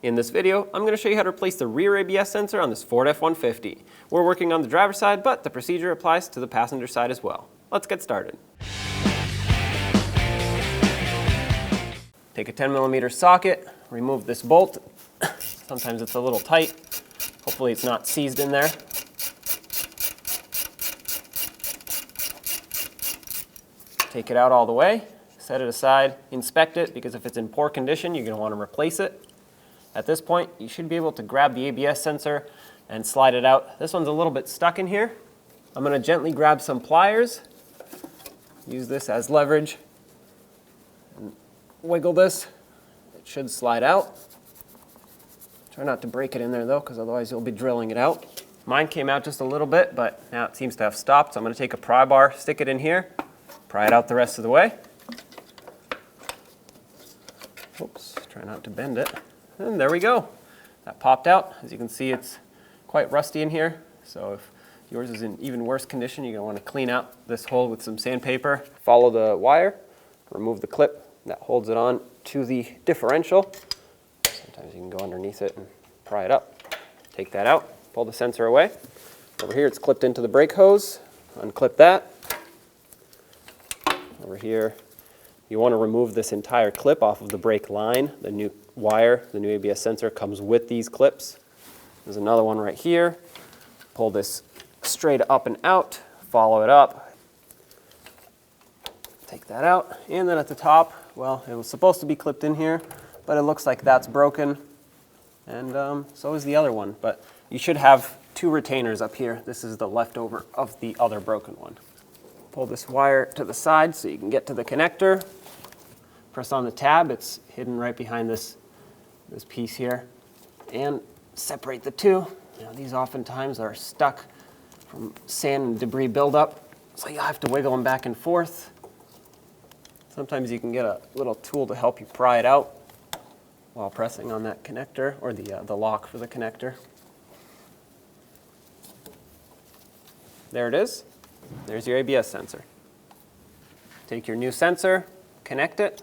In this video, I'm going to show you how to replace the rear ABS sensor on this Ford F-150. We're working on the driver's side, but the procedure applies to the passenger side as well. Let's get started. Take a 10mm socket, remove this bolt. Sometimes it's a little tight. Hopefully it's not seized in there. Take it out all the way, set it aside, inspect it, because if it's in poor condition, you're going to want to replace it. At this point, you should be able to grab the ABS sensor and slide it out. This one's a little bit stuck in here. I'm going to gently grab some pliers, use this as leverage, and wiggle this. It should slide out. Try not to break it in there though, because otherwise you'll be drilling it out. Mine came out just a little bit, but now it seems to have stopped. So I'm going to take a pry bar, stick it in here, pry it out the rest of the way. Oops, try not to bend it. And there we go. That popped out. As you can see, it's quite rusty in here. So if yours is in even worse condition, you're going to want to clean out this hole with some sandpaper. Follow the wire, remove the clip that holds it on to the differential. Sometimes you can go underneath it and pry it up. Take that out, pull the sensor away. Over here, it's clipped into the brake hose. Unclip that. Over here, you want to remove this entire clip off of the brake line. The new wire, the new ABS sensor comes with these clips. There's another one right here. Pull this straight up and out, follow it up. Take that out, and then at the top, well, it was supposed to be clipped in here, but it looks like that's broken, and so is the other one. But you should have two retainers up here. This is the leftover of the other broken one. Pull this wire to the side so you can get to the connector. Press on the tab. It's hidden right behind this piece here. And separate the two. You know, these oftentimes are stuck from sand and debris buildup, so you'll have to wiggle them back and forth. Sometimes you can get a little tool to help you pry it out while pressing on that connector, or the lock for the connector. There it is. There's your ABS sensor. Take your new sensor, connect it.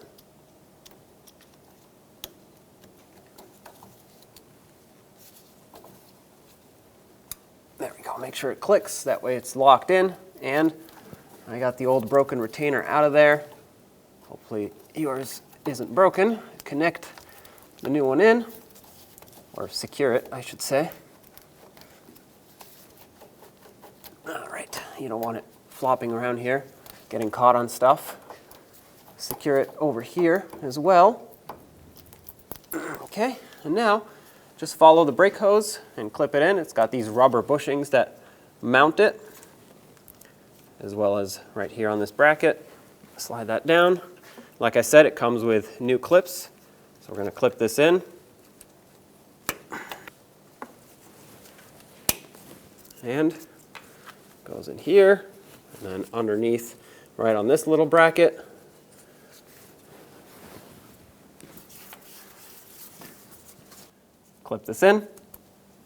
There we go, make sure it clicks, that way it's locked in, and I got the old broken retainer out of there. Hopefully yours isn't broken. Connect the new one in, or secure it, I should say. All right, you don't want it flopping around here, getting caught on stuff. Secure it over here as well. Okay, and now just follow the brake hose and clip it in. It's got these rubber bushings that mount it, as well as right here on this bracket. Slide that down. Like I said, it comes with new clips, so we're going to clip this in. And goes in here, and then underneath, right on this little bracket. Clip this in,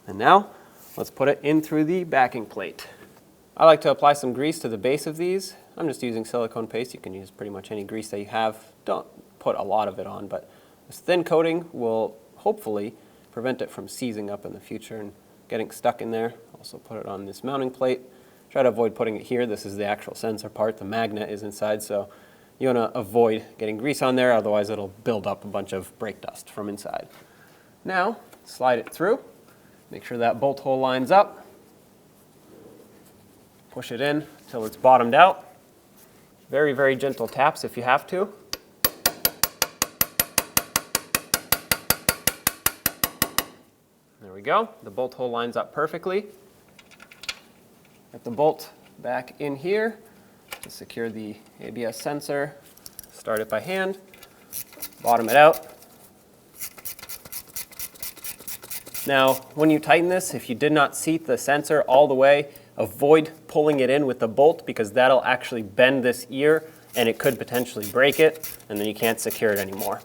and now let's put it in through the backing plate. I like to apply some grease to the base of these. I'm just using silicone paste. You can use pretty much any grease that you have. Don't put a lot of it on, but this thin coating will hopefully prevent it from seizing up in the future and getting stuck in there. Also put it on this mounting plate. Try to avoid putting it here. This is the actual sensor part. The magnet is inside, so you want to avoid getting grease on there, otherwise it'll build up a bunch of brake dust from inside. Now, slide it through. Make sure that bolt hole lines up. Push it in until it's bottomed out. Very, very gentle taps if you have to. There we go. The bolt hole lines up perfectly. Get the bolt back in here to secure the ABS sensor. Start it by hand. Bottom it out. Now, when you tighten this, if you did not seat the sensor all the way, avoid pulling it in with the bolt, because that'll actually bend this ear and it could potentially break it, and then you can't secure it anymore.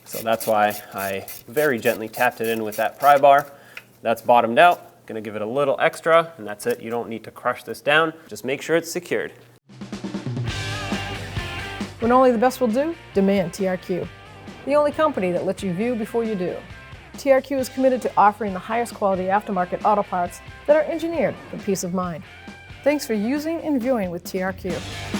So that's why I very gently tapped it in with that pry bar. That's bottomed out. Gonna give it a little extra, and that's it. You don't need to crush this down. Just make sure it's secured. When only the best will do, demand TRQ. The only company that lets you view before you do. TRQ is committed to offering the highest quality aftermarket auto parts that are engineered for peace of mind. Thanks for using and viewing with TRQ.